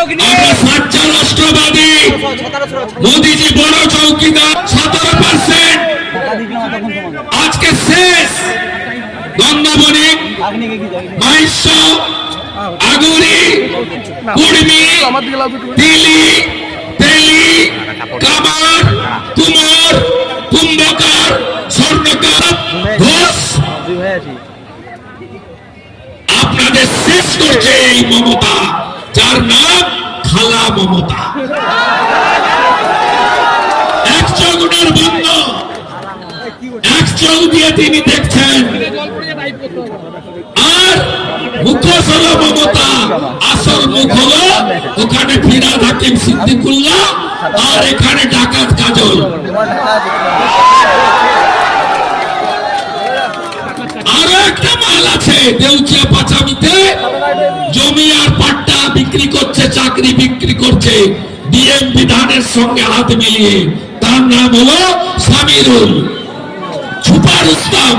আমরা সাচ্চা রাষ্ট্রবাদী। মোদীজি বড় চৌকিদার 17%। আজকে শেষ গঙ্গাবণিক, মাহিষ্য, আগুরি, কুর্মি, তিলি, তেলি, কামার, কুমার, কুম্ভকার, স্বর্ণকার, ঘোষ, আপনাদের শেষ করছে এই মমতা, যার নাম খালা মমতা। এক চোখ ওনার বন্ধ, এক চোখ দিয়ে তিনি দেখছেন, আর মুখোশ হলো মমতা, আসল মুখ হলো ওখানে ফিরাদ হাকিম সিদ্দিকুল্লাহ, আর এখানে ডাকাত কাজল। আরো একটা মাল আছে দেউচিয়া পাচামিতে, জমি আর পাট্টা বিক্রি করছে, চাকরি বিক্রি করছে ডিএম বিধানের সঙ্গে হাত মিলিয়ে। তার নাম হলো সামিরুল, ছুপা রুস্তম।